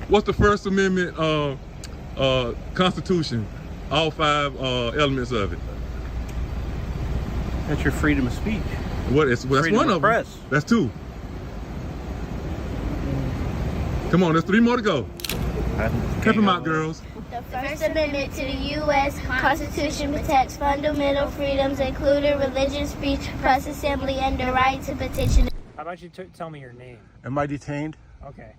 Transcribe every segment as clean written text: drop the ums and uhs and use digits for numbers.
What's the First Amendment Constitution? All 5 elements of it. That's your freedom of speech. That's one of them. That's 2. Come on, there's 3 more to go. Keep them out, girls. The First Amendment to the U.S. Constitution protects fundamental freedoms, including religious speech, press, assembly, and the right to petition. How about you tell me your name? Am I detained? Okay.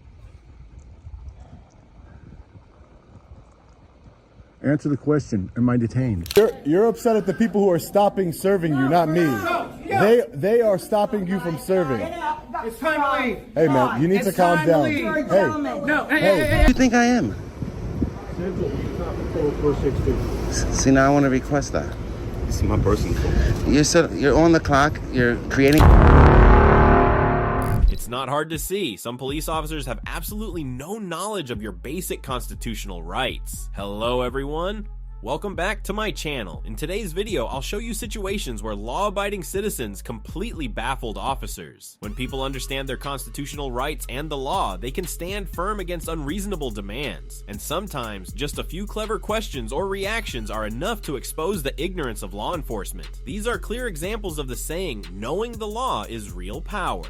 Answer the question. Am I detained? You're upset at the people who are stopping serving you, not me. They are stopping you from serving. It's time to leave. Hey man, you need to calm down. Hey. No. Hey. Who do you think I am? See, now I want to request that. This is my personal phone. You're on the clock. You're creating. It's not hard to see. Some police officers have absolutely no knowledge of your basic constitutional rights. Hello, everyone. Welcome back to my channel. In today's video, I'll show you situations where law-abiding citizens completely baffled officers. When people understand their constitutional rights and the law, they can stand firm against unreasonable demands. And sometimes, just a few clever questions or reactions are enough to expose the ignorance of law enforcement. These are clear examples of the saying, knowing the law is real power.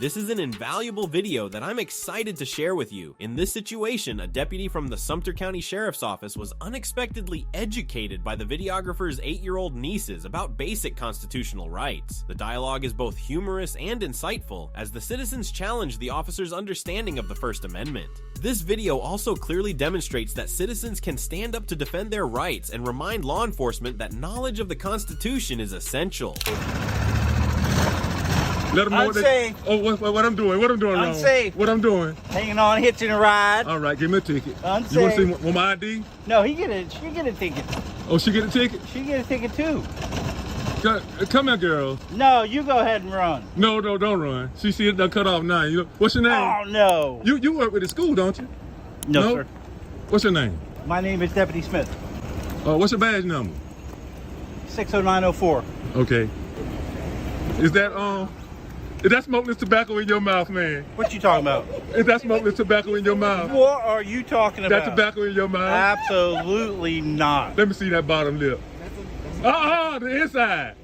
This is an invaluable video that I'm excited to share with you. In this situation, a deputy from the Sumter County Sheriff's Office was unexpectedly educated by the videographer's 8-year-old nieces about basic constitutional rights. The dialogue is both humorous and insightful, as the citizens challenge the officer's understanding of the First Amendment. This video also clearly demonstrates that citizens can stand up to defend their rights and remind law enforcement that knowledge of the Constitution is essential. Let them know what I'm doing. What I'm doing wrong. Unsafe. What I'm doing. Hanging on, hitching a ride. All right, give me a ticket. Unsafe. You want to see want my ID? No, she get a ticket. Oh, she get a ticket? She get a ticket too. Come here, girl. No, you go ahead and run. No, don't run. She see it done cut off now. What's your name? Oh no. You work with the school, don't you? No, sir. What's your name? My name is Deputy Smith. What's your badge number? 60904. Okay. Is that smokeless tobacco in your mouth, man? What you talking about? Is that smokeless tobacco in your mouth? What are you talking about? That tobacco in your mouth? Absolutely not. Let me see that bottom lip. The inside.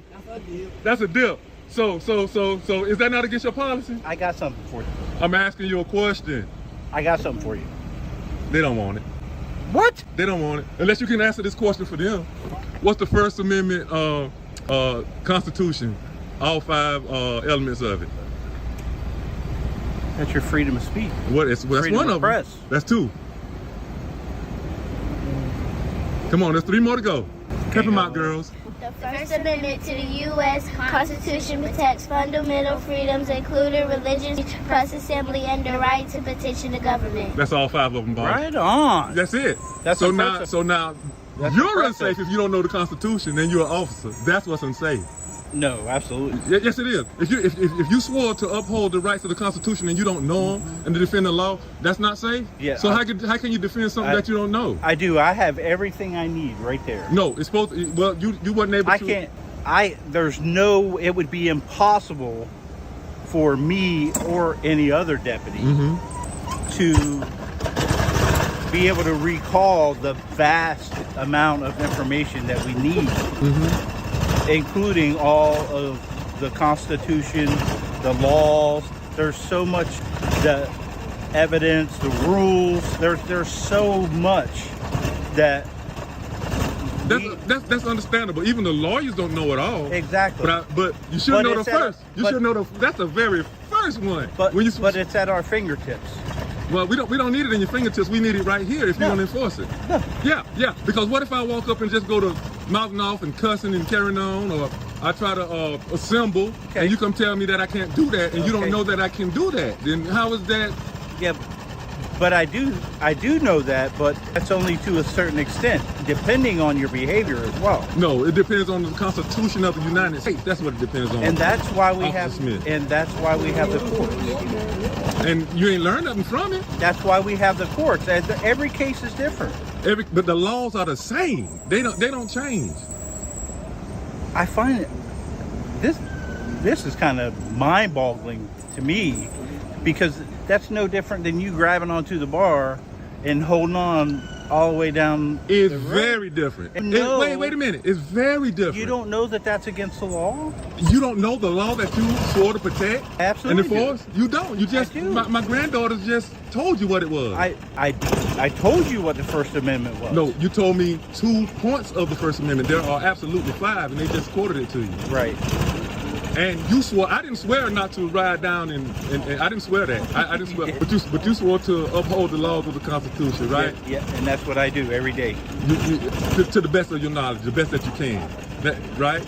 That's a dip. So is that not against your policy? I got something for you. I'm asking you a question. I got something for you. They don't want it. What? They don't want it. Unless you can answer this question for them. What's the First Amendment Constitution? All 5 elements of it. That's your freedom of speech. That's one of them. That's 2. Come on, there's 3 more to go. Keep them out, girls. The First Amendment to the U.S. Constitution protects fundamental freedoms, including religious speech, press, assembly, and the right to petition the government. That's all 5 of them, boss. Right on. That's it. So now, you're unsafe if you don't know the Constitution, and you're an officer. That's what's unsafe. No, absolutely. Yes, it is. If you swore to uphold the rights of the Constitution and you don't know them and to defend the law, that's not safe. Yeah. So how can you defend something that you don't know? I do. I have everything I need right there. No, it's supposed to. Well, you wasn't able to. I can't. There's no. It would be impossible for me or any other deputy to be able to recall the vast amount of information that we need. Including all of the Constitution, the laws. There's so much, the evidence, the rules. There's so much that that's understandable. Even the lawyers don't know it all. Exactly. But you should know the first. You should know that's the very first one. But it's at our fingertips. Well, we don't need it in your fingertips. We need it right here if you want to enforce it. No. Yeah. Because what if I walk up and just go to mouthing off and cussing and carrying on, or I try to assemble, and you come tell me that I can't do that, and you don't know that I can do that? Then how is that? Yeah, but I do know that, but that's only to a certain extent, depending on your behavior as well. No, it depends on the Constitution of the United States. That's what it depends on. And that's why we have the courts. And you ain't learned nothing from it. That's why we have the courts. Every case is different. But the laws are the same. They don't change. I find it this is kind of mind-boggling to me, because That's no different than you grabbing onto the bar and holding on all the way down. It's the road. very different. No. Wait a minute. It's very different. You don't know that that's against the law? You don't know the law that you swore to protect Absolutely and enforce? You don't. You just, I do. my granddaughter just told you what it was. I told you what the First Amendment was. No, you told me 2 points of the First Amendment. There are absolutely 5, and they just quoted it to you. Right. And you swore, I didn't swear not to ride down and I didn't swear that. I didn't swear, but you swore to uphold the laws of the Constitution, right? Yeah, and that's what I do every day. To the best of your knowledge, the best that you can, right?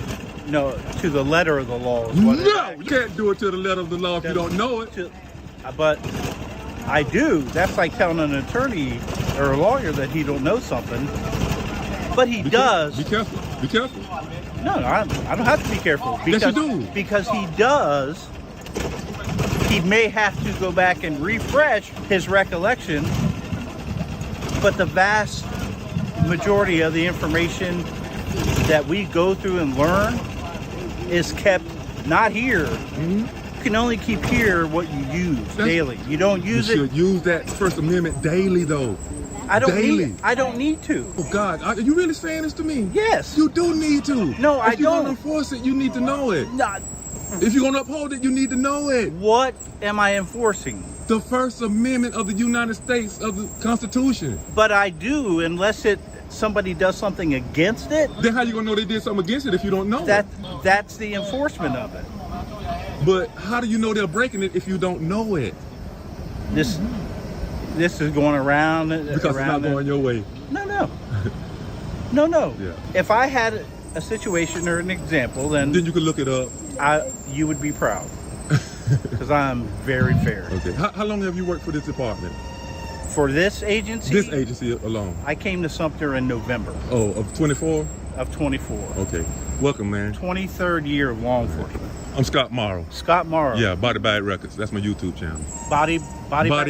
No, to the letter of the law. No, you can't do it to the letter of the law if you don't know it. But I do. That's like telling an attorney or a lawyer that he don't know something. But he does. Be careful. Be careful. No, I don't have to be careful. Because, yes, you do. Because he does. He may have to go back and refresh his recollection. But the vast majority of the information that we go through and learn is kept not here. Mm-hmm. You can only keep here what you use daily. You don't use it. You should use that First Amendment daily, though. I don't daily. need. I don't need to. Oh God, are you really saying this to me? Yes. You do need to. No, I If you're don't. gonna enforce it, you need to know it. Not. If you're gonna uphold it, you need to know it. What am I enforcing? The First Amendment of the United States of the Constitution. But I do, unless somebody does something against it. Then how you gonna know they did something against it if you don't know it? That's the enforcement of it. But how do you know they're breaking it if you don't know it? This is going around. Because it's not going your way. No. Yeah. If I had a situation or an example, then you could look it up. You would be proud. Because I'm very fair. Okay. How long have you worked for this department? For this agency? This agency alone. I came to Sumter in November. Oh, of 24? Of 24. Okay. Welcome, man. 23rd year of law enforcement. I'm Scott Morrow. Scott Morrow. Yeah, Body Bag Records. That's my YouTube channel. Body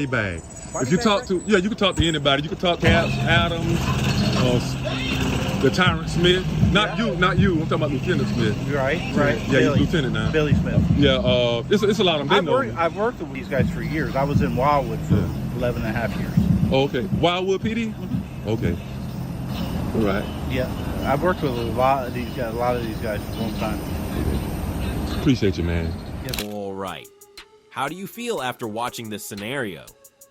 Bag. If you talk to, you can talk to anybody. You can talk to Caps, Adams, the Tyrant Smith. Not you. I'm talking about Lieutenant Smith. Right. Yeah, he's Lieutenant now. Billy Smith. Yeah, it's a lot of them. I've worked with these guys for years. I was in Wildwood for 11 and a half years. Oh, okay. Wildwood PD? Mm-hmm. Okay. All right. Yeah, I've worked with a lot of these guys for a long time. Appreciate you, man. All right. How do you feel after watching this scenario?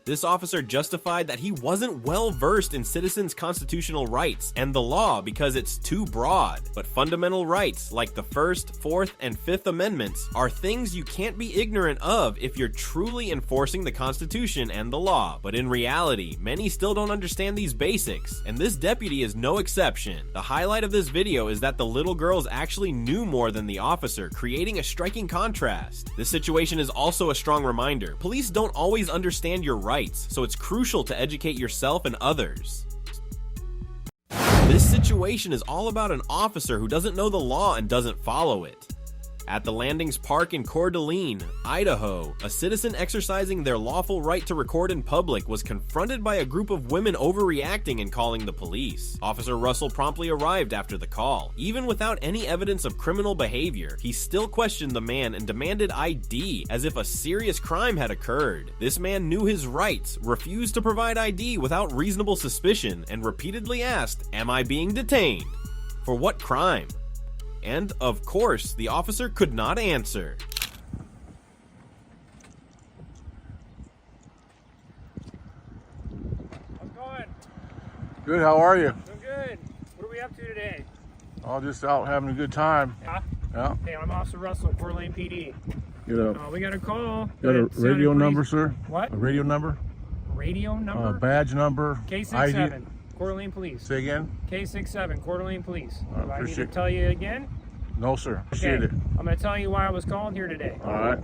This officer justified that he wasn't well versed in citizens' constitutional rights and the law because it's too broad. But fundamental rights like the First, Fourth, and Fifth Amendments are things you can't be ignorant of if you're truly enforcing the Constitution and the law. But in reality, many still don't understand these basics, and this deputy is no exception. The highlight of this video is that the little girls actually knew more than the officer, creating a striking contrast. This situation is also a strong reminder. Police don't always understand your rights, so it's crucial to educate yourself and others. This situation is all about an officer who doesn't know the law and doesn't follow it. At the Landings Park in Coeur d'Alene, Idaho, a citizen exercising their lawful right to record in public was confronted by a group of women overreacting and calling the police. Officer Russell promptly arrived after the call. Even without any evidence of criminal behavior, he still questioned the man and demanded ID as if a serious crime had occurred. This man knew his rights, refused to provide ID without reasonable suspicion, and repeatedly asked, "Am I being detained? For what crime?" And, of course, the officer could not answer. How's it going? Good, how are you? Doing good. What are we up to today? All just out having a good time. Yeah? Yeah. Hey, I'm Officer Russell, Coeur d'Alene PD. You We got a call. got a that sounded radio pretty- number, sir? What? A radio number? Radio number? Badge number? K67, Coeur d'Alene Police. Say again? K67, Coeur d'Alene Police. I Do I need to appreciate it. tell you again? No, sir. Appreciate it. I'm going to tell you why I was called here today. All right.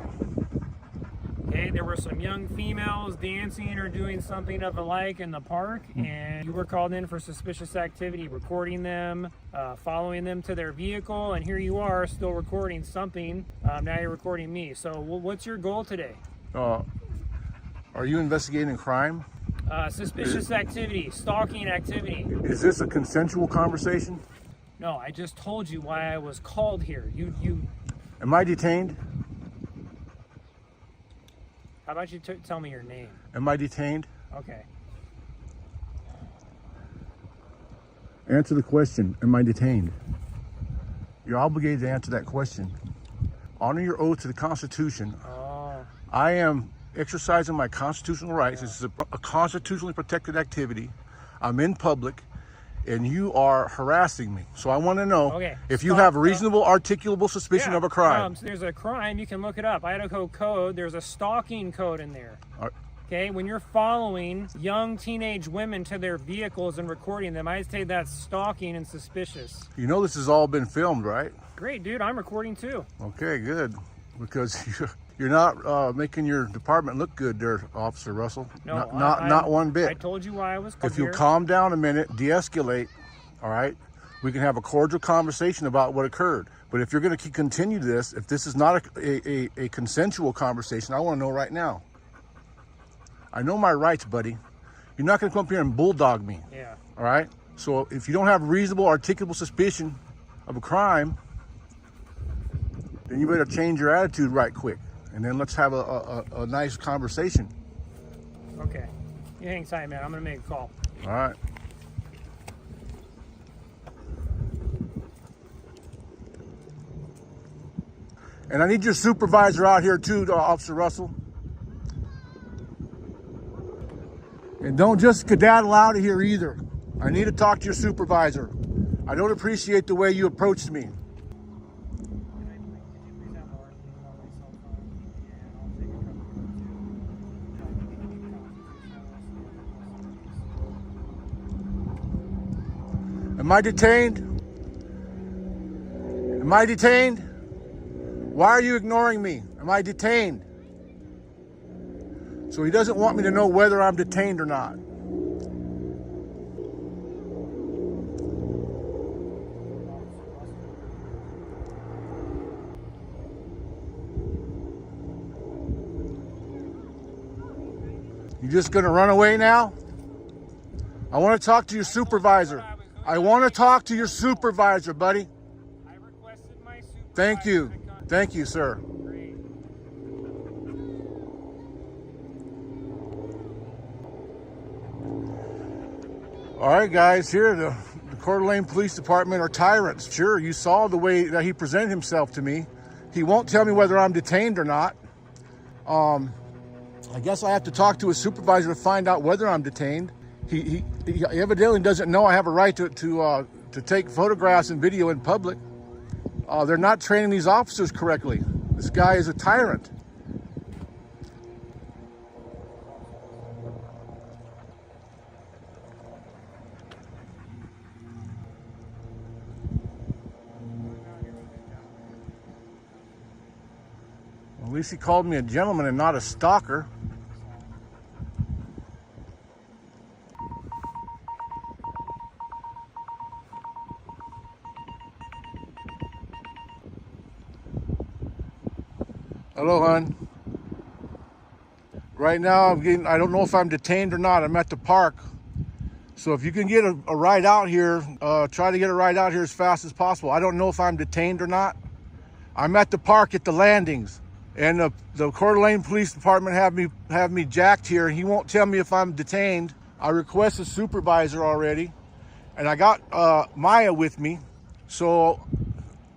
Okay, there were some young females dancing or doing something of the like in the park, and you were called in for suspicious activity, recording them, following them to their vehicle, and here you are still recording something. Now you're recording me. So what's your goal today? Are you investigating crime? Suspicious activity, stalking activity. Is this a consensual conversation? No, I just told you why I was called here. You. Am I detained? How about you tell me your name? Am I detained? Okay. Answer the question. Am I detained? You're obligated to answer that question. Honor your oath to the Constitution. Oh. I am exercising my constitutional rights. This is a constitutionally protected activity. I'm in public, and you are harassing me. So I want to know if you have reasonable, articulable suspicion of a crime. So there's a crime. You can look it up. Idaho code. There's a stalking code in there. Okay, when you're following young teenage women to their vehicles and recording them, I'd say that's stalking and suspicious. You know this has all been filmed, right? Great, dude. I'm recording too. Okay, good. Because you're not making your department look good there, Officer Russell. No, not one bit. I told you why I was If you calm down a minute, de-escalate, all right, we can have a cordial conversation about what occurred. But if you're going to continue this, if this is not a consensual conversation, I want to know right now. I know my rights, buddy. You're not going to come up here and bulldog me. Yeah. All right? So if you don't have reasonable, articulable suspicion of a crime, then you better change your attitude right quick. And then let's have a nice conversation. Okay. You hang tight, man. I'm going to make a call. All right. And I need your supervisor out here too, Officer Russell. And don't just skedaddle out of here either. I need to talk to your supervisor. I don't appreciate the way you approached me. Am I detained? Am I detained? Why are you ignoring me? Am I detained? So he doesn't want me to know whether I'm detained or not. You just gonna run away now? I want to talk to your supervisor. I want to talk to your supervisor, buddy. I requested my supervisor. Thank you. Thank you, sir. Great. All right, guys, here the Coeur d'Alene Police Department are tyrants. Sure, you saw the way that he presented himself to me. He won't tell me whether I'm detained or not. I guess I have to talk to a supervisor to find out whether I'm detained. He evidently doesn't know I have a right to take photographs and video in public. They're not training these officers correctly. This guy is a tyrant. At least he called me a gentleman and not a stalker. Hello, hon. Right now, I don't know if I'm detained or not. I'm at the park. So if you can get a ride out here, try to get a ride out here as fast as possible. I don't know if I'm detained or not. I'm at the park at the landings. And the Coeur d'Alene Police Department have me jacked here. He won't tell me if I'm detained. I requested a supervisor already. And I got Maya with me. So,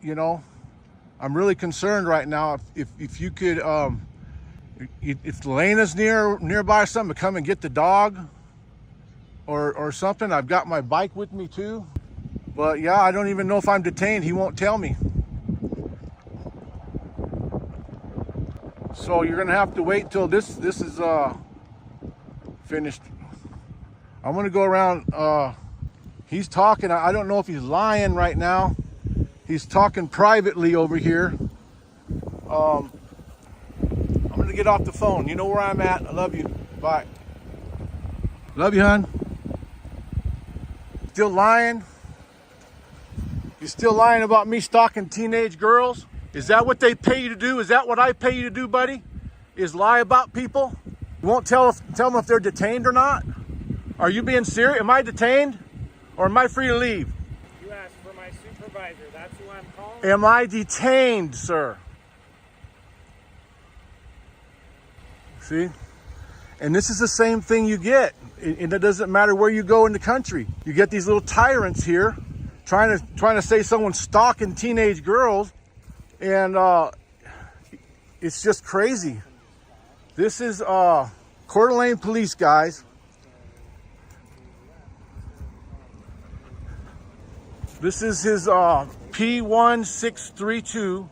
you know, I'm really concerned right now. If you could, if Lena's nearby or something, come and get the dog or something. I've got my bike with me too. But yeah, I don't even know if I'm detained. He won't tell me. So you're gonna have to wait till this is finished. I'm gonna go around. He's talking. I don't know if he's lying right now. He's talking privately over here. I'm gonna get off the phone. You know where I'm at. I love you. Bye. Love you, hon. Still lying? You still lying about me stalking teenage girls? Is that what they pay you to do? Is that what I pay you to do, buddy? Is lie about people? You won't tell them if they're detained or not? Are you being serious? Am I detained? Or am I free to leave? You asked for my supervisor. That's who I'm calling. Am I detained, sir? See? And this is the same thing you get. And it doesn't matter where you go in the country. You get these little tyrants here trying to say someone's stalking teenage girls, and it's just crazy. This is Coeur d'Alene Police, guys. This is his P1632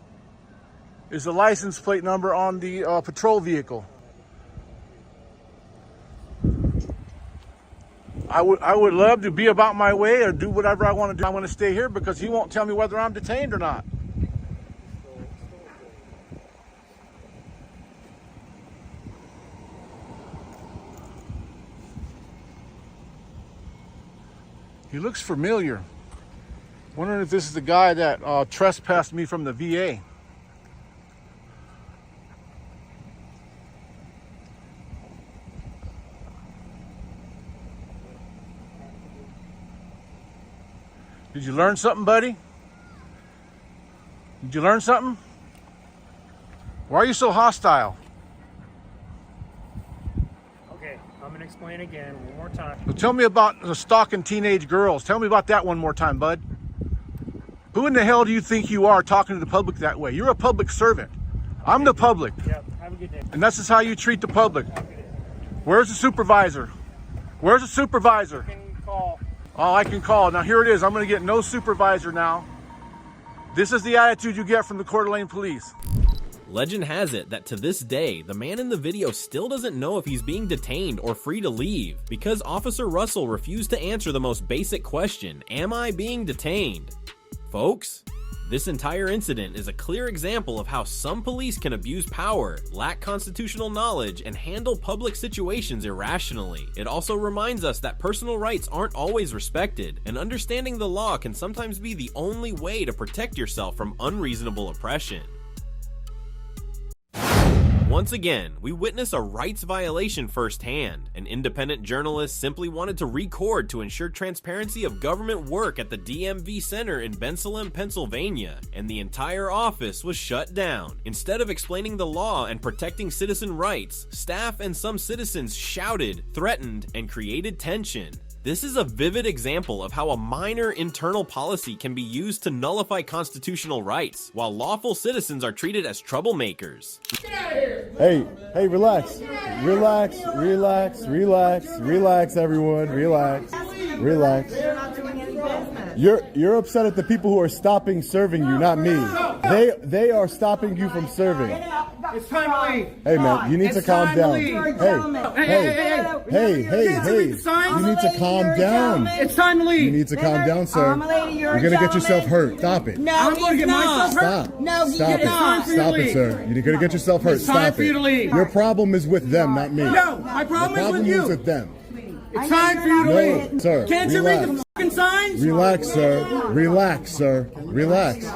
is the license plate number on the patrol vehicle. I would love to be about my way or do whatever I want to do. I want to stay here because he won't tell me whether I'm detained or not. He looks familiar. Wondering if this is the guy that trespassed me from the VA. Did you learn something, buddy? Did you learn something? Why are you so hostile? Okay, I'm going to explain again one more time. Well, tell me about the stalking teenage girls. Tell me about that one more time, bud. Who in the hell do you think you are talking to the public that way? You're a public servant. I'm the public. Yep, have a good day. And that's just how you treat the public. Where's the supervisor? Where's the supervisor? You can call. Oh, I can call. Now here it is. I'm going to get no supervisor now. This is the attitude you get from the Coeur d'Alene Police. Legend has it that to this day, the man in the video still doesn't know if he's being detained or free to leave, because Officer Russell refused to answer the most basic question: am I being detained? Folks, this entire incident is a clear example of how some police can abuse power, lack constitutional knowledge, and handle public situations irrationally. It also reminds us that personal rights aren't always respected, and understanding the law can sometimes be the only way to protect yourself from unreasonable oppression. Once again, we witness a rights violation firsthand. An independent journalist simply wanted to record to ensure transparency of government work at the DMV Center in Bensalem, Pennsylvania, and the entire office was shut down. Instead of explaining the law and protecting citizen rights, staff and some citizens shouted, threatened, and created tension. This is a vivid example of how a minor internal policy can be used to nullify constitutional rights, while lawful citizens are treated as troublemakers. Hey, relax. Relax, everyone. Relax. They're not doing any business. You're upset at the people who are stopping serving you, not me. They are stopping you from serving. It's time to leave. Hey man, you need to calm down. Hey, you need to calm down. It's time to leave. You need to calm down, sir. You're gonna get yourself hurt. Stop it. No, I'm going to get myself hurt. Stop. No, Stop it. not. Stop it, sir. You're gonna get yourself hurt. It's time Stop for you to it. leave. Your problem is with them, not me. No, my problem is with you. is with them. It's time for you to leave. No, sir. Can't you read the fucking signs? Relax, sir. Relax, sir. Relax.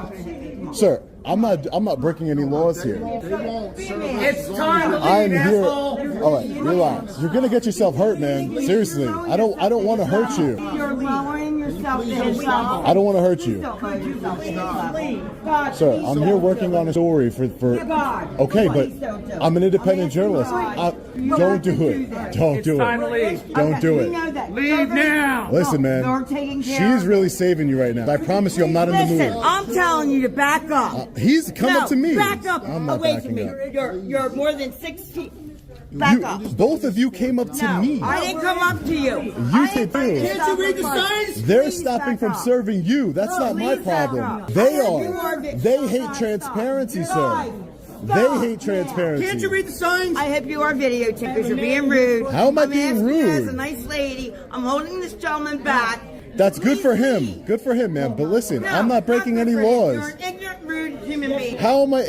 Sir, I'm not breaking any laws here. It's time to leave, I am here. asshole. All right, relax. You're gonna get yourself hurt, man. Seriously, I don't want to hurt you. You're lowering yourself to trouble. I don't want to hurt you, sir. I'm here working on a story for. Okay, but I'm an independent journalist. Don't do it. Don't do time to it. leave. Don't do it. Leave now. Listen, man. She's really saving you right now. I promise you, I'm not in the Listen, mood. I'm telling you to back up. He's come up to me. Back up I'm not away backing from me. up. You're more than 6 feet. Back up. Both of you came up to No, me. I didn't come up to you. You did too. Can't you read the signs? They're stopping from serving you. That's not my problem. They are. They hate transparency, sir. They hate transparency. Can't you read the signs? I hope you are videotaped because you're being rude. How am I being asking you as rude? a nice lady. I'm holding this gentleman back. That's good for him. Good for him, man. But listen, No, I'm not breaking good any for you. laws. You're an ignorant, rude human being. How am I?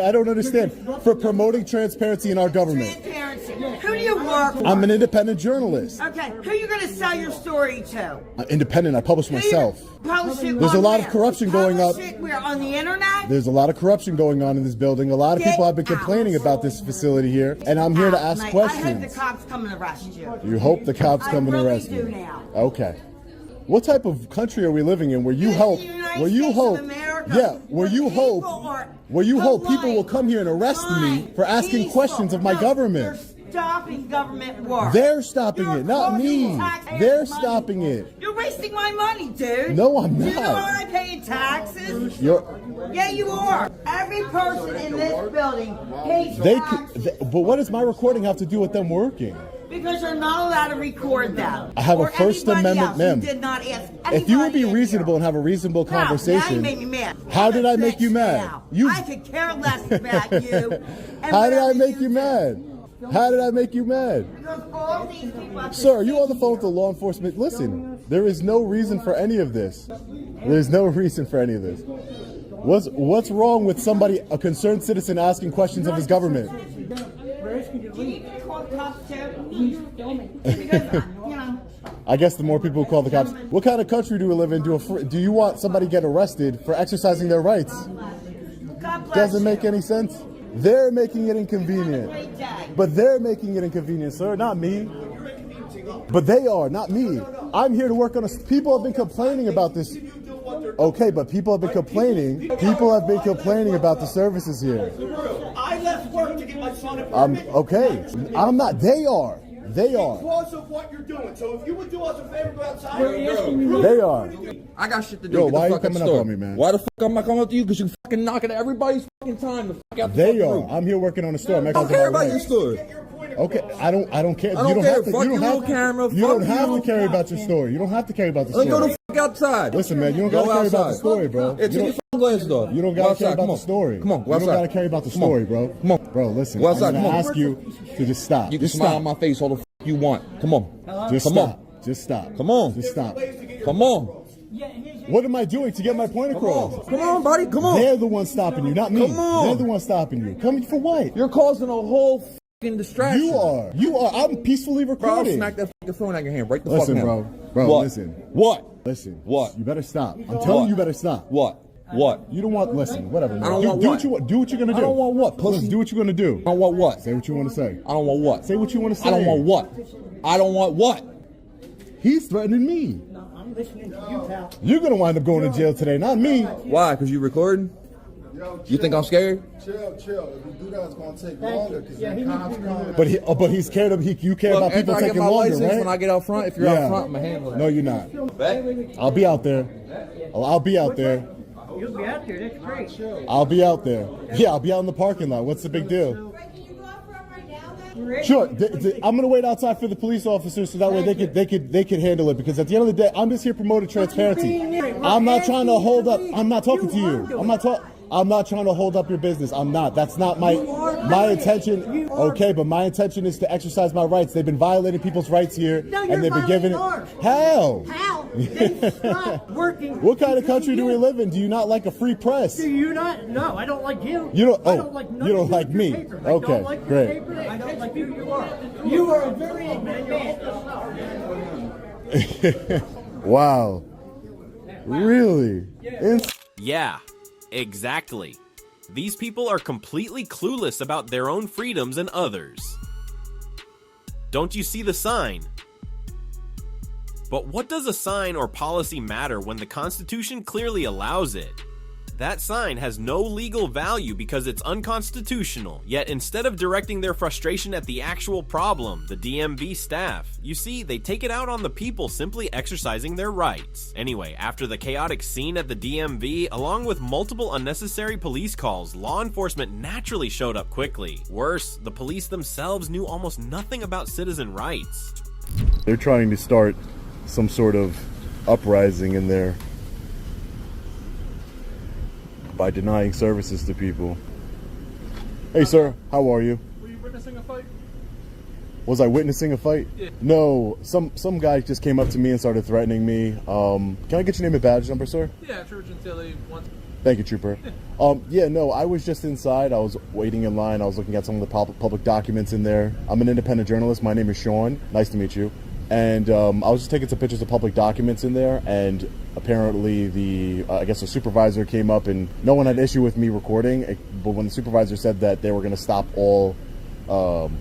I don't understand. For promoting transparency in our government. Transparency. Who do you work for? I'm an independent journalist. Okay, who are you going to sell your story to? Independent. I publish myself. Publish it There's a on lot of where? corruption going up. Publish it where? On the internet? There's a lot of corruption going on in this building. A lot of people have been complaining about this facility here, and I'm here to ask Mate, I hope the questions. cops come and arrest you. You hope the cops come and really arrest do me. now. Okay. What type of country are we living in where you hope, United where you States hope, of America, yeah, where you people hope, are where you hope people will polite, come here and arrest me kind, for asking peaceful. questions of my No, government? stopping government work. They're stopping You're it, not me. causing taxpayers They're money. stopping it. You're wasting my money, dude. No, I'm Do you know not. I'm paying taxes? You're, Yeah, you are. Every person in this building pays they, taxes but what does my recording have to do with them working? because you're not allowed to record them. I have a Or First anybody Amendment, else. ma'am. You did not ask If you would be anybody in reasonable here. and have a reasonable No, now you conversation, made me mad. how did I I'm a make you bitch mad? now. You- I could care less about you. and How did I whatever make you do. mad? How did I make you mad? Because all these people have to Sir, are you say on the phone with the law enforcement? Listen, there is no reason for any of this. There's no reason for any of this. What's wrong with somebody, a concerned citizen, asking questions of his government? Do you even call the cops too? Because, you know, I guess the more people who call the cops. What kind of country do we live in? Do you want somebody to get arrested for exercising their rights? God bless Doesn't you. make any sense. They're making it inconvenient. Great day. But they're making it inconvenient, sir, not me. But they are, not me. I'm here to work on people have been complaining about this. Okay, but people have been complaining. People have been complaining about the services here. I left work to get my son a permit. Okay. I'm not. They are. They are. Because of what you're doing. So if you would do us a favor, go outside. They are. I got shit to do. Yo, Get the why are you fuck out coming the up store. on me, man? Why the fuck am I coming up to you? Because you fucking knocking everybody's fucking time the fuck out the They fucking are. room. I'm here working on a store. I'm I don't care about your store. Okay, I don't care. I don't you don't care. have to. Fuck You don't your have little camera. You don't Fuck have you. to carry about your story. You don't have to carry about the Let's go story. the fuck outside. Listen, man, you don't Go gotta carry about the outside. story, bro. Yeah, You take your don't, fucking glasses off. you don't Go gotta outside. care about Come the on. story. Come on, go You don't outside. gotta carry about the Come on. story, bro. Come on. Bro, listen. Go I'm outside. gonna Come on. ask you to just stop. You can Just smile stop. on my face all the fuck you want. Come on. Just Come stop. on. Just stop. Come on. Just stop. Come on. What am I doing to get my point Come across? on. Come on, buddy. Come on. They're the ones stopping you, not me. Come on. They're the ones stopping you. Coming for what? You're causing a whole fucking distraction. You are. You are. I'm peacefully Bro, I'll recording. smack that fucking phone out of your hand right the Listen, fuck now. bro. Bro, What? listen. What? Listen. What? You better stop. I'm telling you, you better stop. What? What? You don't want. Listen. Whatever. Man. I don't do, want do what? what you want. Do what you're gonna do. I don't want what, pussy? Listen, do what you're gonna do. I don't want what? Say what you want to say. I don't want what? Say what you want to say. I don't want what? I don't want what? He's threatening me. I'm listening to you, pal. You're gonna wind up going to jail today, not me. Why? Because you recording? You think I'm scared? Chill. If you do that, it's gonna take longer because the cops come. But he's scared of you care Look, about people after I get taking my longer, license, right? when I get out front, if you're out front, I'm going to handle it. No, you're not. Back? I'll be out there. I'll be out there. You'll be out there. That's great. I'll be out there. Yeah, I'll be out in the parking lot. What's the big deal? Sure. I'm gonna wait outside for the police officers so that way they could handle it, because at the end of the day, I'm just here promoting transparency. I'm not trying to hold up. I'm not talking to you. I'm not trying to hold up your business. I'm not. That's not my intention. Okay, but my intention is to exercise my rights. They've been violating people's rights here, and they've been giving it. How? Then stop working. What kind of country do we live in? Do you not like a free press? Do you not? No, I don't like you. You don't. I Oh, don't like you don't like me. Paper. I Okay, don't like your great. paper. I don't like who you are. You are a very ignorant man. Wow. Really? Yeah, exactly. These people are completely clueless about their own freedoms and others. Don't you see the sign? But what does a sign or policy matter when the Constitution clearly allows it? That sign has no legal value because it's unconstitutional, yet instead of directing their frustration at the actual problem, the DMV staff, you see, they take it out on the people simply exercising their rights. Anyway, after the chaotic scene at the DMV, along with multiple unnecessary police calls, law enforcement naturally showed up quickly. Worse, the police themselves knew almost nothing about citizen rights. They're trying to start some sort of uprising in there by denying services to people. Hey sir, how are you? Were you witnessing a fight? Was I witnessing a fight? Yeah. No, some guy just came up to me and started threatening me. Can I get your name and badge number, sir? Yeah, Church and Tilly. Thank you, Trooper. Yeah, no, I was just inside. I was waiting in line. I was looking at some of the public documents in there. I'm an independent journalist. My name is Sean. Nice to meet you. And I was just taking some pictures of public documents in there, and apparently I guess the supervisor came up, and no one had issue with me recording, but when the supervisor said that they were going to stop all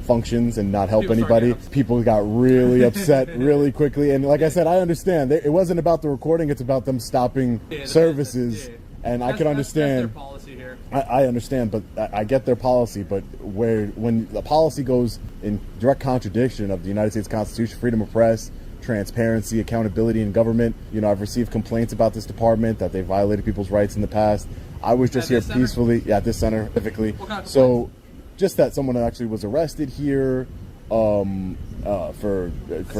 functions and not help anybody, people got really upset really quickly. And like I said, I understand. It wasn't about the recording, it's about them stopping services. And I can understand. That's their policy. policy here. I understand, but I get their policy, but when the policy goes in direct contradiction of the United States Constitution, freedom of press, transparency, accountability in government, you know, I've received complaints about this department that they violated people's rights in the past. I was just here peacefully, at this center specifically. So just that someone actually was arrested here for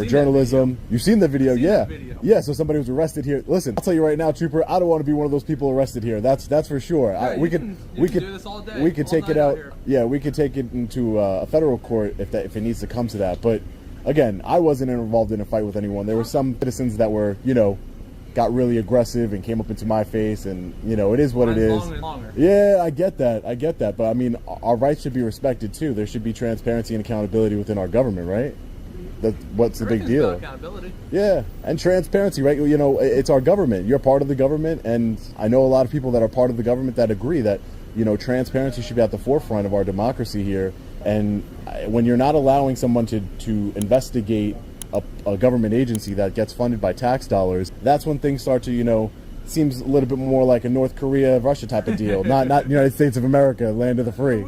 journalism. You've seen the video, yeah. So somebody was arrested here. Listen, I'll tell you right now, Trooper, I don't want to be one of those people arrested here. That's for sure. Yeah, we could do this all day, we could all take it night out. out here. Yeah, we could take it into a federal court if it needs to come to that. But again, I wasn't involved in a fight with anyone. There were some citizens that were, you know, got really aggressive and came up into my face, and you know, it is what it is. Yeah, I get that, but I mean, our rights should be respected too. There should be transparency and accountability within our government, right? What's the big deal? Accountability. Yeah, and transparency, right? You know, it's our government. You're part of the government, and I know a lot of people that are part of the government that agree that, you know, transparency should be at the forefront of our democracy here. And when you're not allowing someone to investigate a government agency that gets funded by tax dollars, that's when things start to, you know, seems a little bit more like a North Korea, Russia type of deal, not United States of America, land of the free.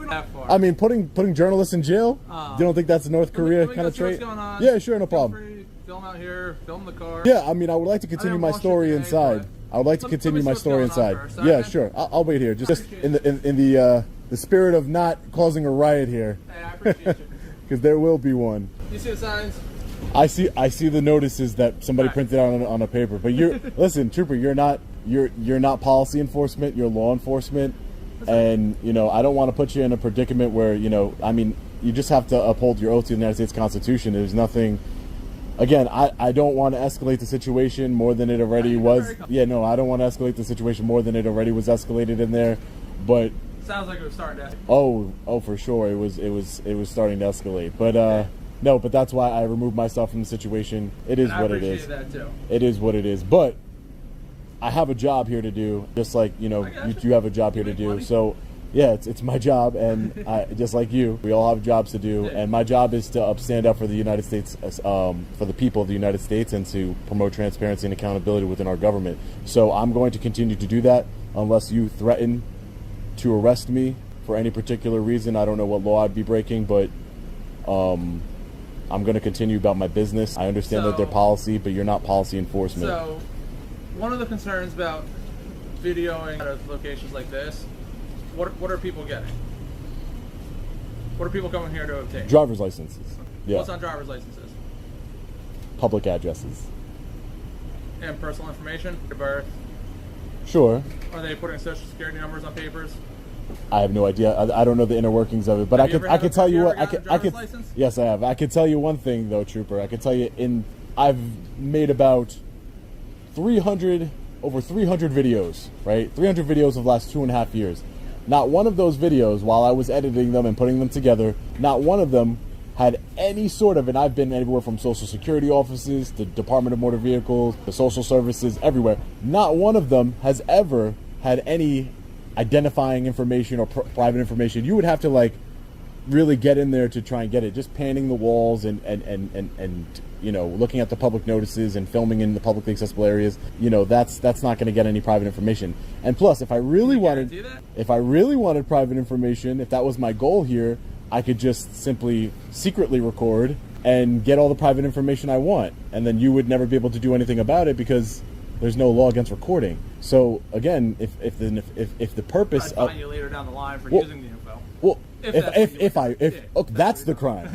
I mean, putting journalists in jail. You don't think that's a North Korea kind of trait? Yeah, sure, no problem. Film out here, film the car. Yeah, I mean, I would like to continue my story inside. I would like to continue my story inside. Yeah, sure. I'll wait here. Just in the spirit of not causing a riot here. Hey, I appreciate you. Because there will be one. You see the signs? I see the notices that somebody printed out on a paper. But listen, Trooper, you're not policy enforcement. You're law enforcement, and you know, I don't want to put you in a predicament where, you know, I mean, you just have to uphold your oath to the United States Constitution. There's nothing. Again, I don't want to escalate the situation more than it already was. Yeah, no, I don't want to escalate the situation more than it already was escalated in there. But sounds like it was starting to. Oh, for sure, it was starting to escalate. But no, but that's why I removed myself from the situation. It is what it is. That too. It is what it is. But I have a job here to do, just like, you know, you have a job here to do. Money. So yeah, it's my job, and just like you, we all have jobs to do, and my job is to stand up for the United States, for the people of the United States, and to promote transparency and accountability within our government. So I'm going to continue to do that unless you threaten to arrest me for any particular reason. I don't know what law I'd be breaking, but I'm going to continue about my business. I understand that they're policy, but you're not policy enforcement. So one of the concerns about videoing at locations like this, what are people getting? What are people coming here to obtain? Driver's licenses. Yeah. What's on driver's licenses? Public addresses. And personal information, your birth. Sure. Are they putting social security numbers on papers? I have no idea. I don't know the inner workings of it, but I could tell you what I could. License? Yes, I have. I could tell you one thing though, Trooper. I could tell you I've made about over 300 videos, right? 300 videos of the last 2.5 years. Not one of those videos, while I was editing them and putting them together, not one of them had any sort of, and I've been everywhere from Social Security offices, the Department of Motor Vehicles, the social services, everywhere. Not one of them has ever had any identifying information or private information. You would have to like really get in there to try and get it. Just panning the walls and you know, looking at the public notices and filming in the publicly accessible areas, you know, that's not going to get any private information. And plus, if I really wanted private information, if that was my goal here, I could just simply secretly record and get all the private information I want, and then you would never be able to do anything about it because there's no law against recording. So again, if the purpose I'd find you later down the line for using the info. Well, that's the crime.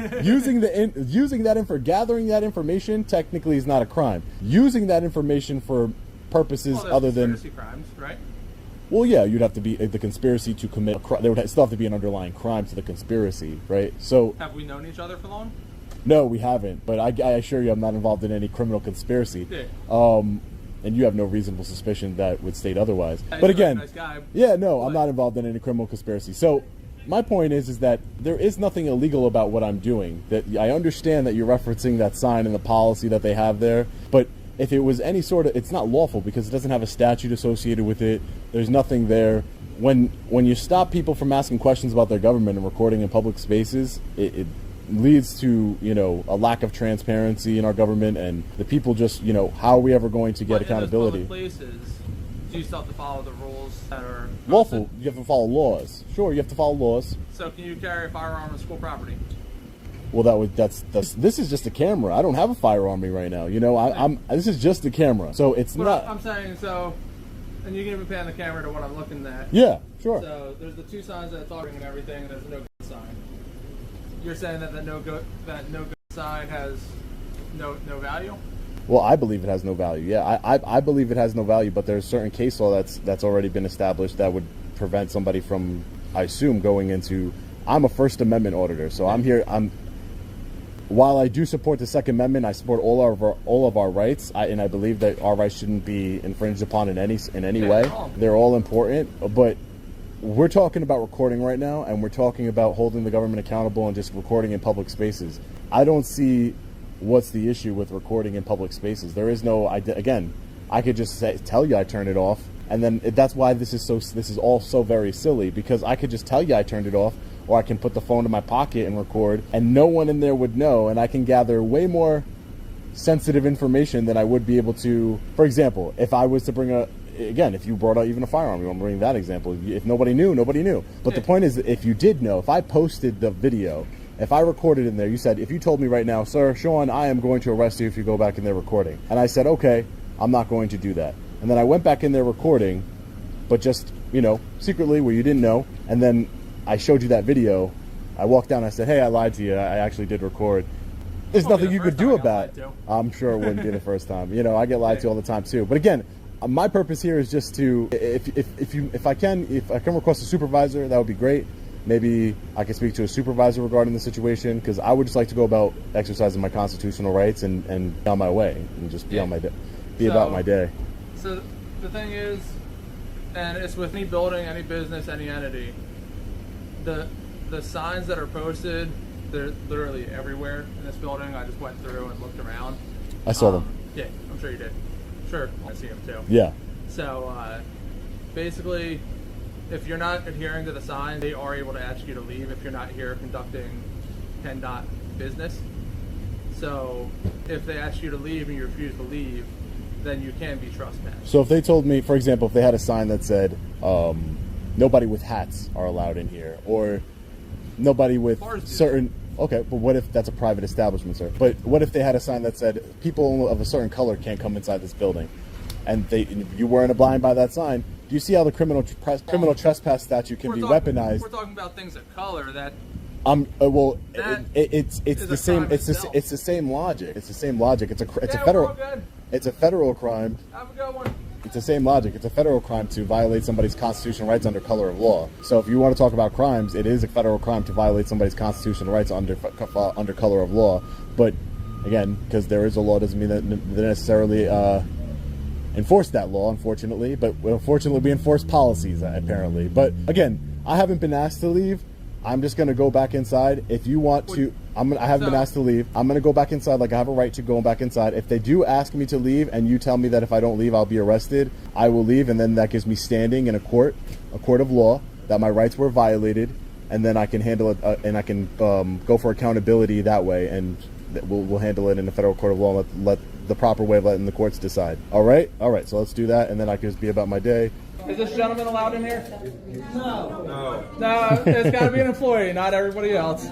Gathering that information technically is not a crime. Using that information for purposes other than conspiracy crimes, right? Well, yeah, you'd have to be the conspiracy to commit a crime. There would still have to be an underlying crime to the conspiracy, right? So have we known each other for long? No, we haven't. But I assure you, I'm not involved in any criminal conspiracy. Yeah. And you have no reasonable suspicion that would state otherwise. Yeah, but again, nice guy, yeah, no, I'm not involved in any criminal conspiracy. So my point is that there is nothing illegal about what I'm doing. That I understand that you're referencing that sign and the policy that they have there, but if it was any sort of, it's not lawful because it doesn't have a statute associated with it. There's nothing there. When you stop people from asking questions about their government and recording in public spaces, it leads to, you know, a lack of transparency in our government, and the people just, you know, how are we ever going to get accountability? In those public places, do you still have to follow the rules that are Lawful. You have to follow laws. Sure, you have to follow laws. So can you carry a firearm on school property? Well, that's this is just a camera. I don't have a firearm on me right now. You know, this is just a camera, so it's But not. I'm saying so, and you can even pan the camera to what I'm looking at. Yeah, sure. So there's the two signs that it's talking and everything, and there's a no gun sign. You're saying that the no gun sign has no value? Well, I believe it has no value. Yeah, I believe it has no value, but there's certain case law that's already been established that would prevent somebody from, I assume, going into. I'm a First Amendment auditor, so I'm here. While I do support the Second Amendment, I support all of our rights, and I believe that our rights shouldn't be infringed upon in any way. They're all important, but we're talking about recording right now, and we're talking about holding the government accountable and just recording in public spaces. I don't see what's the issue with recording in public spaces. There is no. Again, I could just tell you I turned it off, and then that's why this is all so very silly, because I could just tell you I turned it off. Or I can put the phone in my pocket and record, and no one in there would know, and I can gather way more sensitive information than I would be able to. For example, if I was to bring if you brought out even a firearm, you want to bring that example. If nobody knew, nobody knew. But the point is that if you did know, if I posted the video, if I recorded in there, you said, if you told me right now, sir, Sean, I am going to arrest you if you go back in there recording. And I said, okay, I'm not going to do that. And then I went back in there recording, but just, secretly where you didn't know, and then I showed you that video. I walked down and I said, hey, I lied to you. I actually did record. There's nothing you could do about it. I'm sure it wouldn't be the first time. I get lied to all the time too. But again, my purpose here is just to, if I can request a supervisor, that would be great. Maybe I can speak to a supervisor regarding the situation, because I would just like to go about exercising my constitutional rights and be on my way and just be about my day. So the thing is, and it's with any building, any business, any entity, the signs that are posted, they're literally everywhere in this building. I just went through and looked around. I saw them. Yeah, I'm sure you did. Sure, I see them too. Yeah. So basically, if you're not adhering to the signs, they are able to ask you to leave if you're not here conducting PennDOT business. So if they ask you to leave and you refuse to leave, then you can be trespassed. So if they told me, for example, if they had a sign that said, nobody with hats are allowed in here, or nobody with certain. Okay, but what if that's a private establishment, sir? But what if they had a sign that said people of a certain color can't come inside this building, and you weren't abiding by that sign? Do you see how the criminal trespass statute can be weaponized? We're talking about things of color that. It's the same. It's the same logic. It's the same logic. It's a federal crime. Have a good one. It's the same logic. It's a federal crime to violate somebody's constitutional rights under color of law. So if you want to talk about crimes, it is a federal crime to violate somebody's constitutional rights under color of law. But again, because there is a law doesn't mean that they necessarily enforce that law, unfortunately. But unfortunately, we enforce policies, apparently. But again, I haven't been asked to leave. I'm just going to go back inside. If you want to, I haven't been asked to leave. I'm going to go back inside like I have a right to go back inside. If they do ask me to leave and you tell me that if I don't leave, I'll be arrested, I will leave. And then that gives me standing in a court of law, that my rights were violated. And then I can handle it and I can go for accountability that way. And we'll handle it in the federal court of law. Let the proper way of letting the courts decide. All right. So let's do that. And then I can just be about my day. Is this gentleman allowed in here? No. No, it's got to be an employee, not everybody else. No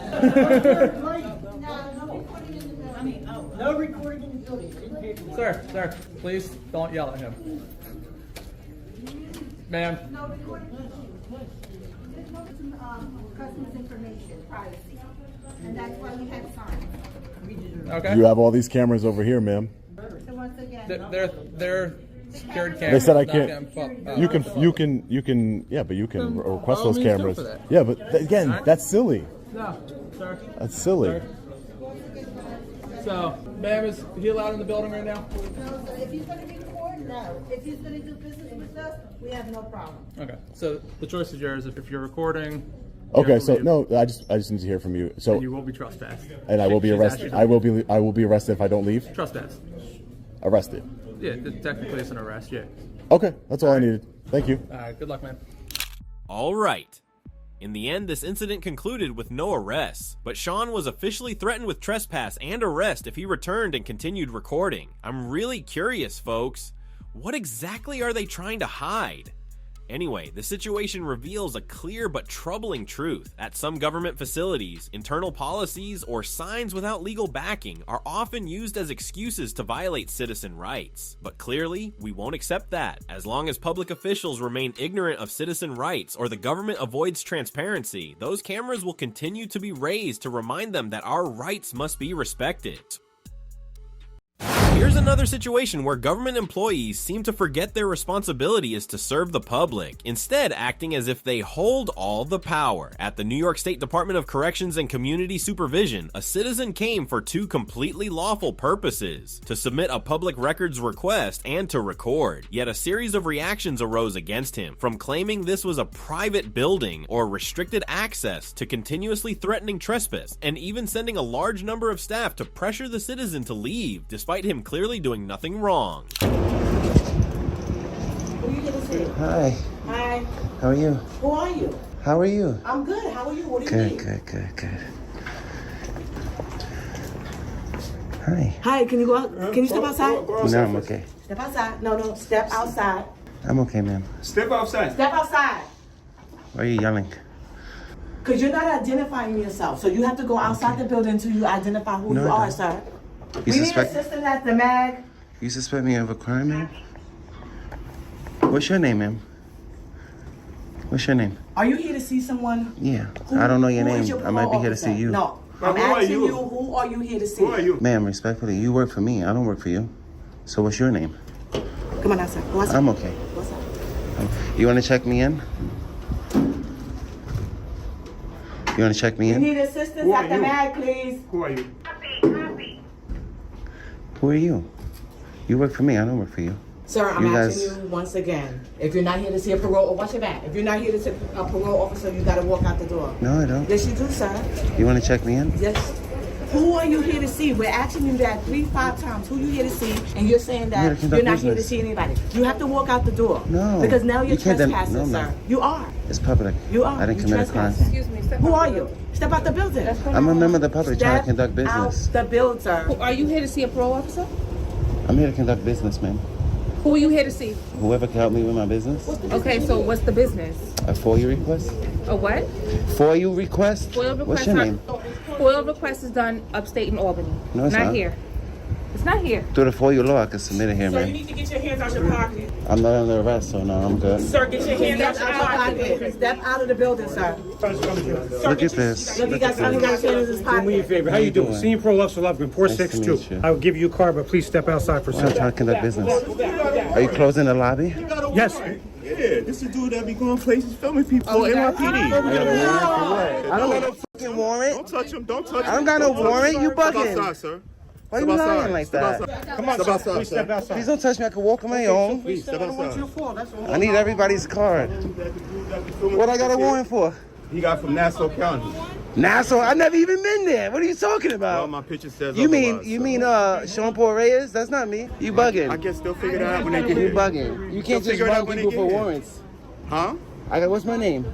recording in the building. Sir, please don't yell at him. Ma'am. No recording. Customers' information, privacy. And that's why we have signs. Okay. You have all these cameras over here, ma'am. So once again, they're secured cameras. They said I can't. You can. Yeah, but you can request those cameras. Yeah, but again, that's silly. No, sir. That's silly. So, ma'am, is he allowed in the building right now? no, so if he's going to record, no. If he's going to do business with us, we have no problem. Okay. So the choice is yours. If you're recording. Okay, so no, I just need to hear from you. So you will be trespassed. And I will be arrested. I will be arrested if I don't leave. Trespass. Arrested. Yeah, technically it's an arrest. Yeah. Okay, that's all I needed. Thank you. All right. Good luck, man. All right. In the end, this incident concluded with no arrests, but Sean was officially threatened with trespass and arrest if he returned and continued recording. I'm really curious, folks. What exactly are they trying to hide? Anyway, the situation reveals a clear but troubling truth. At some government facilities, internal policies or signs without legal backing are often used as excuses to violate citizen rights. But clearly, we won't accept that. As long as public officials remain ignorant of citizen rights or the government avoids transparency, those cameras will continue to be raised to remind them that our rights must be respected. Here's another situation where government employees seem to forget their responsibility is to serve the public, instead acting as if they hold all the power. At the New York State Department of Corrections and Community Supervision, a citizen came for two completely lawful purposes: to submit a public records request and to record. Yet a series of reactions arose against him, from claiming this was a private building or restricted access to continuously threatening trespass, and even sending a large number of staff to pressure the citizen to leave, despite him clearly doing nothing wrong. Hi. Hi. How are you? Who are you? How are you? I'm good. How are you? What do you need? Good. Hi. Hi, can you go out? Can you step outside? No, I'm okay. Step outside. No, step outside. I'm okay, ma'am. Step outside. Step outside. Why are you yelling? Because you're not identifying yourself. So you have to go outside the building until you identify who you are, sir. We need assistance at the MAG. You suspect me of a crime, ma'am? What's your name, ma'am? What's your name? Are you here to see someone? Yeah. I don't know your name. I might be here to see you. No. I'm asking you, who are you here to see? Who are you? Ma'am, respectfully, you work for me. I don't work for you. So what's your name? Come on outside. Go outside. I'm okay. What's up? You want to check me in? You want to check me We in? need assistance at the MAG, please. Who are you? Who are you? You work for me. I don't work for you. Sir, I'm asking you once again. If you're not here to see a parole, watch your back. If you're not here to see a parole officer, you got to walk out the door. No, I don't. Yes, you do, sir. You want to check me in? Yes. Who are you here to see? We're asking you that 3-5 times. Who you here to see? And you're saying that you're not here to see anybody. You have to walk out the door. No. Because now you're You can't trespassing, no, sir. You are. It's public. You are. I didn't commit a crime. Excuse me. Who are you? Step out the building. I'm a member of the public trying to conduct business. Step out the building, sir. Are you here to see a parole officer? I'm here to conduct business, ma'am. Who are you here to see? Whoever can help me with my business. Okay, so what's the business? A FOIA request? A what? FOIA request? FOIA request. What's your name? FOIA request is done upstate in Albany. No, it's not. here. It's not here. Through the FOIA law, I can submit it here, Sir, you ma'am. need to get your hands out your pocket. I'm not under arrest, so no, I'm good. Sir, get your hands out your pocket. Step out of the building, sir. Look at this. Look, he got his hands in his pocket. Do me a favor. How you doing? Senior Parole Officer Lovegreen, 462. I will give you a card, but please step outside for a I'm second. trying to conduct business. Are you closing the lobby? Yes. Yeah, this is a dude that be going places filming people. Oh, NYPD. I don't got no fucking warrant. Don't touch him. Don't touch him. I don't got no warrant. You bugging. Step outside, sir. Why you lying like that? Come on, Step outside, please step outside. Please don't touch me. I can walk on my own. Please step outside. I need everybody's card. What I got a warrant for? He got from Nassau County. Nassau? I never even been there. What are you talking about? Well, my picture says You mean otherwise, Sean Paul Reyes? That's not me. You bugging. I guess they'll figure that out when they get You here. bugging. You can't They'll just figure it out bug when they people get for here. warrants. Huh? What's my name?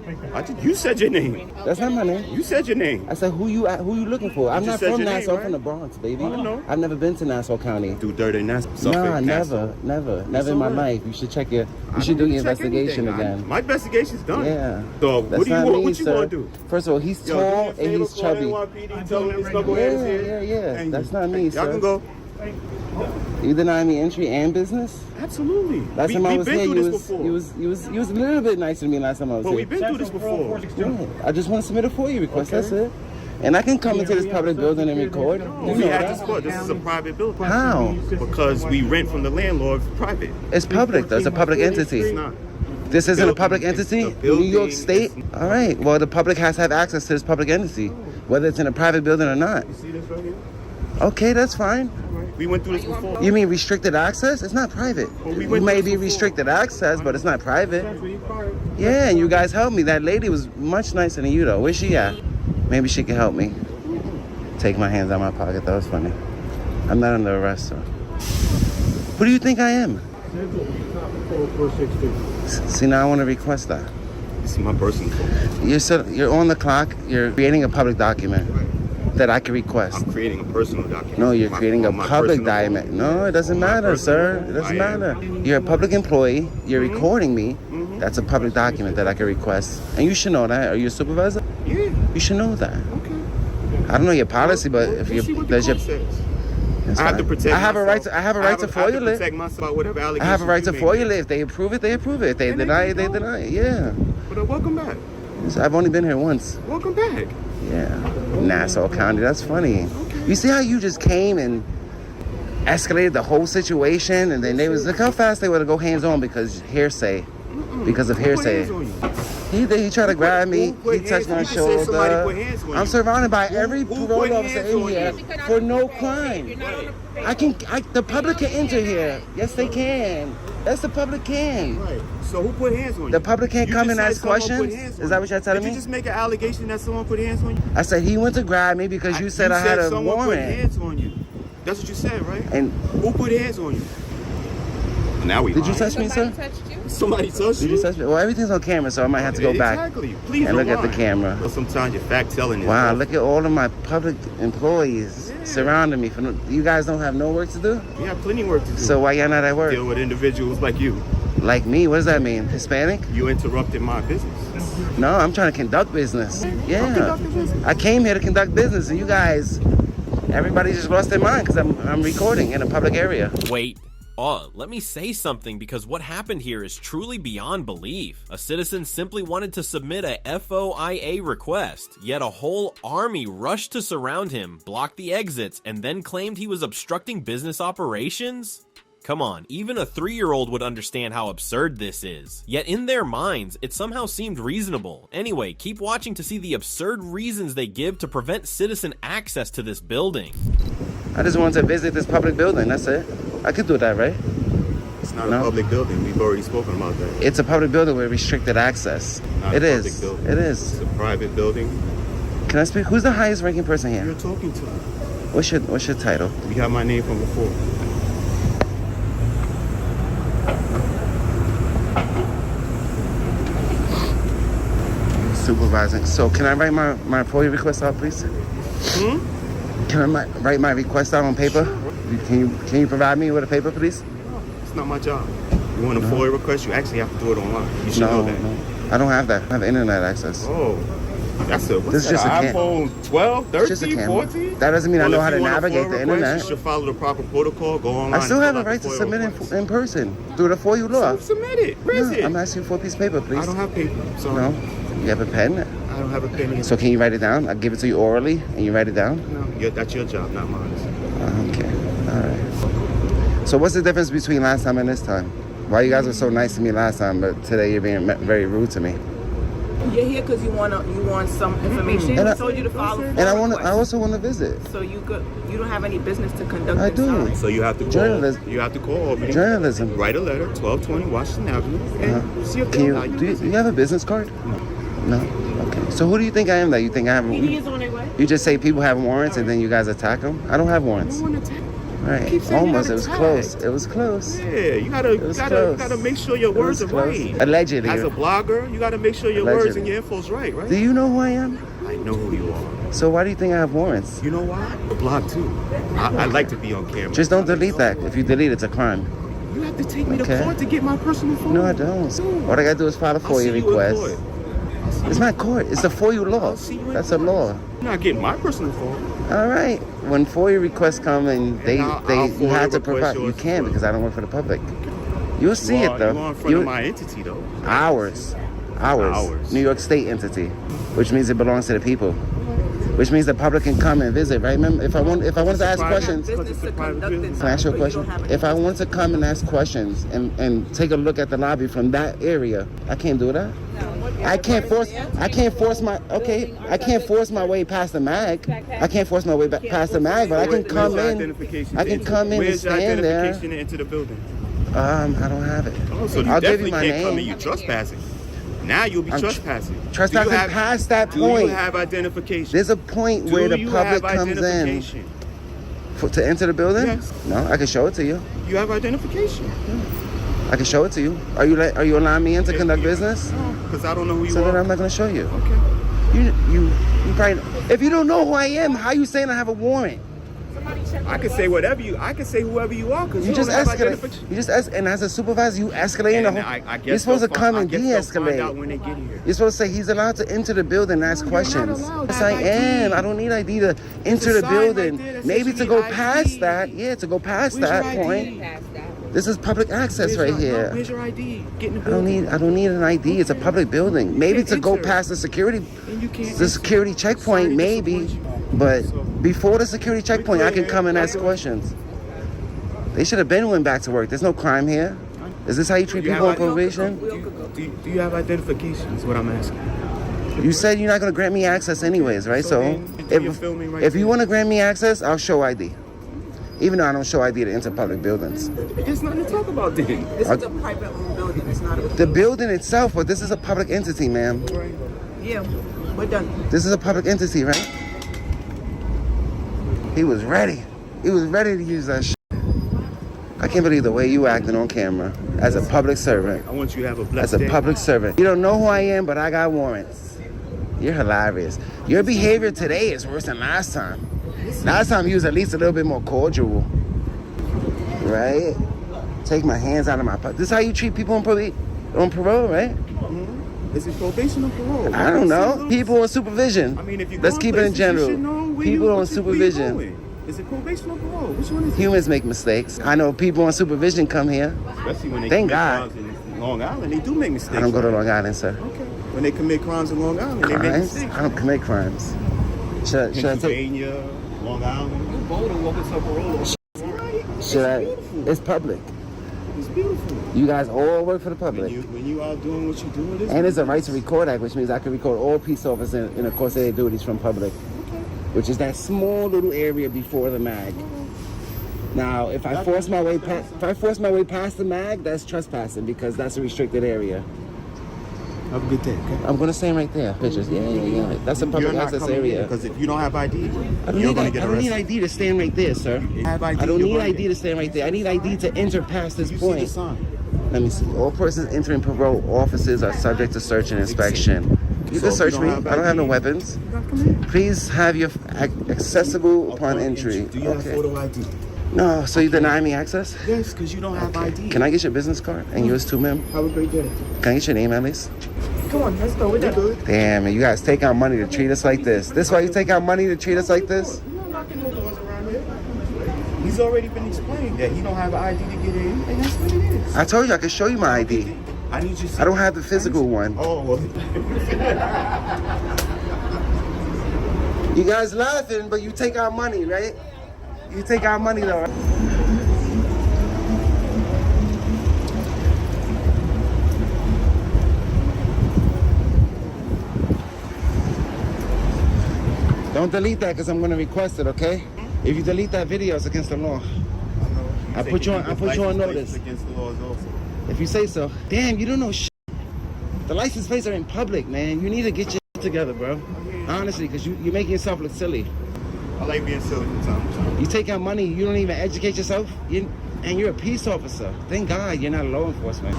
You said your name. That's not my name. You said your name. I said who you looking for? I'm not just said from your Nassau. name, I'm from right? the Bronx, baby. I don't know. I've never been to Nassau County. Do dirty Nassau. Nah, Suffolk, Nassau. never It's in my all right. life. You should check you should do your Check investigation anything. again. My investigation's done. Yeah. So That's what do you not want? me, What you sir. want to do? First of all, he's Yo, do me a tall and favor, he's call chubby. NYPD, tell them his knuckleheads here. Yeah. And That's not me, y'all sir. can go. You denying me entry and business? Absolutely. Last time I was been here, through you this was before. a little bit nicer to me last time I was But here. we've been through this before. Yeah. I just want to submit a FOIA request. That's it. And I can come into this public building and record. You We know have that. to split. This is a private building. How? Because we rent from the landlord private. It's public. That's a public entity. It's not. This isn't a public entity? New building York State? All right. Well, the public has to have access to this public entity, whether it's in a private building or not. You see this right here? Okay, that's fine. We went through this before. You mean restricted access? It's not private. we You went may through be this before. restricted access, but it's not private. Yeah, and you guys helped me. That lady was much nicer than you, though. Where's she at? Maybe she can help me. Take my hands out of my pocket. That was funny. I'm not under arrest, so. Who do you think I am? See, now I want to request that. This is my personal phone. You're on the clock. You're creating a public document. that I can request? I'm creating a personal document. No, you're creating a public document. No, it doesn't matter, sir. It doesn't matter. You're a public employee. You're recording me. That's a public document that I can request. And you should know that. Are you a supervisor? Yeah. You should know that. Okay. I don't know your policy, but if you there's your I have to protect. I have a right to FOIL it. Protect myself, whatever allegations. I have a right to you FOIL make. it. If they approve it, they approve it. If they deny it, they deny it. Yeah. But welcome back. I've only been here once. Welcome back. Yeah. Nassau County. That's funny. Okay. You see how you just came and escalated the whole situation, and then they was look how fast they would go hands on because hearsay. Because of hearsay. He tried to grab me. He touched my shoulder. I'm surrounded by every parole officer in here for no crime. The public can enter here. Yes, they can. Yes, the public can. Right. So who put hands on you? The public can't come and ask questions? Is that what you're telling me? Did you just make an allegation that someone put hands on you? I said he went to grab me because you said I had a someone put warrant. hands on you. That's what you said, right? And who put hands on you? Now we. Did you touch me, sir? Somebody touched you? Did you touch me? Well, everything's on camera, so I might have to go back Please and look at the camera. Well, sometimes you're fact telling. Wow, look at all of my public employees surrounding me. You guys don't have no work to do? We have plenty of work to do. So why y'all not at work? Deal with individuals like you. Like me? What does that mean? Hispanic? You interrupted my business. No, I'm trying to conduct business. Yeah. I came here to conduct business, and you guys, everybody just lost their mind because I'm recording in a public area. Wait. Let me say something because what happened here is truly beyond belief. A citizen simply wanted to submit a FOIA request, yet a whole army rushed to surround him, block the exits, and then claimed he was obstructing business operations? Come on, even a 3-year-old would understand how absurd this is. Yet in their minds, it somehow seemed reasonable. Anyway, keep watching to see the absurd reasons they give to prevent citizen access to this building. I just wanted to visit this public building, that's it. I could do that, right? It's not a public building. We've already spoken about that. It's a public building with restricted access. Not it a is. public building. It is. It's a private building. Can I speak? Who's the highest ranking person here? You're talking to. What's your title? You have my name from before. Supervising. So can I write my FOIA request out, please? Can I write my request out on paper? Can you provide me with a paper, please? It's not my job. You want a FOIA request, you actually have to do it online. You should know that. No, I don't have that. I have internet access. Oh, that's a this is just a iPhone 12, 13, 14? That doesn't mean I know how to navigate the internet. You should follow the proper protocol. Go online. I still have a right to submit in person through the FOIA law. So submit it. Where is it? I'm asking for a piece of paper, please. I don't have paper. Sorry. No. You have a pen? I don't have a pen either. So can you write it down? I'll give it to you orally, and you write it down? No, that's your job, not mine. Okay. All right. So what's the difference between last time and this time? Why you guys were so nice to me last time, but today you're being very rude to me? You're here because you want some information. I told you to follow. And I also want to visit. So you don't have any business to conduct. I do. Inside. So you have to call. Journalism. You have to call Albany. Journalism. Write a letter, 1220 Washington Avenue, and see if do you have a business card? No. Okay. So who do you think I am? That you think I have? He is on their way. You just say people have warrants and then you guys attack them. I don't have warrants. Right. Almost. It was close. It was close. Yeah, you gotta make sure your words are right. Allegedly. As a blogger, you gotta make sure your words and your info's right, right? Do you know who I am? I know who you are. So why do you think I have warrants? You know why? I blog too. I like to be on camera. Just don't delete that. If you delete, it's a crime. You have to take me to court to get my personal phone. No, I don't. All I gotta do is file a FOIA request. It's not court. It's a FOIA law. That's a law. You're not getting my personal phone. All right. When FOIA requests come and you have to provide, you can because I don't work for the public. You'll see it though. You're in front of my entity though. Ours. New York State entity, which means it belongs to the people. Which means the public can come and visit, right? Remember, if I wanted to ask questions, can I ask you a question? If I want to come and ask questions and take a look at the lobby from that area, I can't do that. I can't force my way past the mag. I can't force my way past the mag, but I can come in. I can come in and stand there. Where's your identification to enter the building? I don't have it. Oh, so you I'll give definitely you my can't name. come in. You trespassing. Now you'll be trespassing. Trespassing past that point. Do you have identification? There's a point where the public comes in to enter the building. Yes. No, I can show it to you. You have identification. I can show it to you. Are you allowing me in to conduct business? No, because I don't know who you are. So then I'm not going to show you. Okay. You If you don't know who I am, how you saying I have a warrant? I can say whatever you. I can say whoever you are because You just escalate. And as a supervisor, you escalate the whole. I guess You're supposed to come and find out de-escalate. when they get here. You're supposed to say he's allowed to enter the building and ask questions. Yes, I am. I don't need ID to enter the building. Maybe to go past that. Yeah, to go past that point. This is public access right here. Where's your ID? Get in the I don't need an ID. It's a public building. Maybe to go past the security checkpoint, maybe. But before the security checkpoint, I can come and ask questions. They should have been went back to work. There's no crime here. Is this how you treat people on probation? Do you have identification? Is what I'm asking. You said you're not going to grant me access anyways, right? So if you want to grant me access, I'll show ID. Even though I don't show ID to enter public buildings. There's nothing to talk about then. This is a private building. It's not a... The building itself, but this is a public entity, ma'am. Yeah, we're done. This is a public entity, right? He was ready. He was ready to use that shit. I can't believe the way you acting on camera as a public servant. I want you to have a blessed As a day. public servant. You don't know who I am, but I got warrants. You're hilarious. Your behavior today is worse than last time. Last time he was at least a little bit more cordial. Right? Take my hands out of my pocket. This is how you treat people on parole, right? Is it probation or parole? I don't know. People on supervision. I mean, if you Let's keep it in general. People on supervision. Is it probation or parole? Which one is it? Humans make mistakes. I know people on supervision come here. Especially when they Thank commit God. crimes in Long Island, they do make mistakes. I don't go to Long Island, sir. Okay. When they commit crimes in Long Island, they make Crimes? mistakes. I don't commit crimes. Should I take? Pennsylvania, Long Island. You bold and walking to parole. It's public. It's beautiful. You guys all work for the public. When you are doing what you're doing, And there's a right to record act, which means I can record all peace officers in the course of their duties from public, which is that small little area before the mag. Now, if I force my way past the mag, that's trespassing because that's a restricted area. Have a good day. Okay? I'm gonna stand right there. Pictures. Yeah. That's a public access area. Because if you don't have ID, I don't need ID to stand right there, sir. I don't need ID to stand right there. I need ID to enter past this point. Let me see. All persons entering parole offices are subject to search and inspection. You can search me. I don't have no weapons. Please have your accessible upon entry. Do you have photo ID? No, so you deny me access? Yes, because you don't have ID. Can I get your business card and yours too, ma'am? Have a great day. Can I get your name at least? Come on, let's go. We're done. Damn, man, you guys take out money to treat us like this. This why you take out money to treat us like this? You're not knocking no doors around here. He's already been explained that he don't have an ID to get in, and that's what it is. I told you I could show you my ID. I need you to see. I don't have the physical one. Oh, well. You guys laughing, but you take our money, right? You take our money though. Don't delete that because I'm going to request it, okay? If you delete that video, it's against the law. I put you on notice. Against the laws also. If you say so. Damn, you don't know shit. The license plates are in public, man. You need to get your shit together, bro. Honestly, because you're making yourself look silly. I like being silly from time to time. You take out money, you don't even educate yourself, and you're a peace officer. Thank God you're not law enforcement.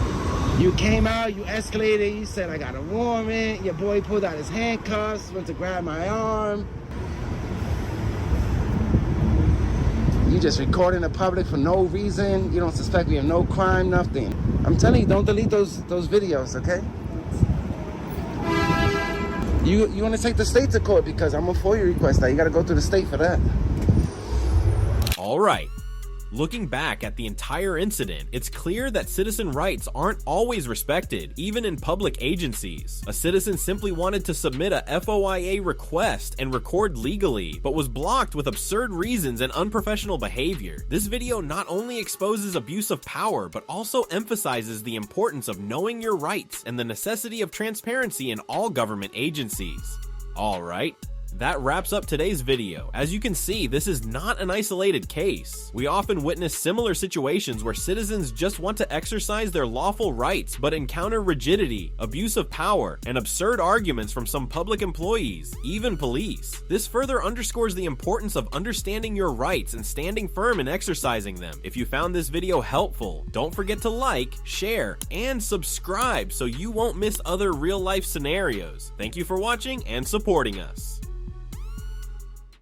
You came out, you escalated, you said, I got a warrant. Your boy pulled out his handcuffs, went to grab my arm. You just recording the public for no reason. You don't suspect we have no crime, nothing. I'm telling you, don't delete those videos, okay? You want to take the state to court because I'm a FOIA request now. You got to go through the state for that. All right. Looking back at the entire incident, it's clear that citizen rights aren't always respected, even in public agencies. A citizen simply wanted to submit a FOIA request and record legally, but was blocked with absurd reasons and unprofessional behavior. This video not only exposes abuse of power, but also emphasizes the importance of knowing your rights and the necessity of transparency in all government agencies. All right. That wraps up today's video. As you can see, this is not an isolated case. We often witness similar situations where citizens just want to exercise their lawful rights but encounter rigidity, abuse of power, and absurd arguments from some public employees, even police. This further underscores the importance of understanding your rights and standing firm in exercising them. If you found this video helpful, don't forget to like, share, and subscribe so you won't miss other real-life scenarios. Thank you for watching and supporting us.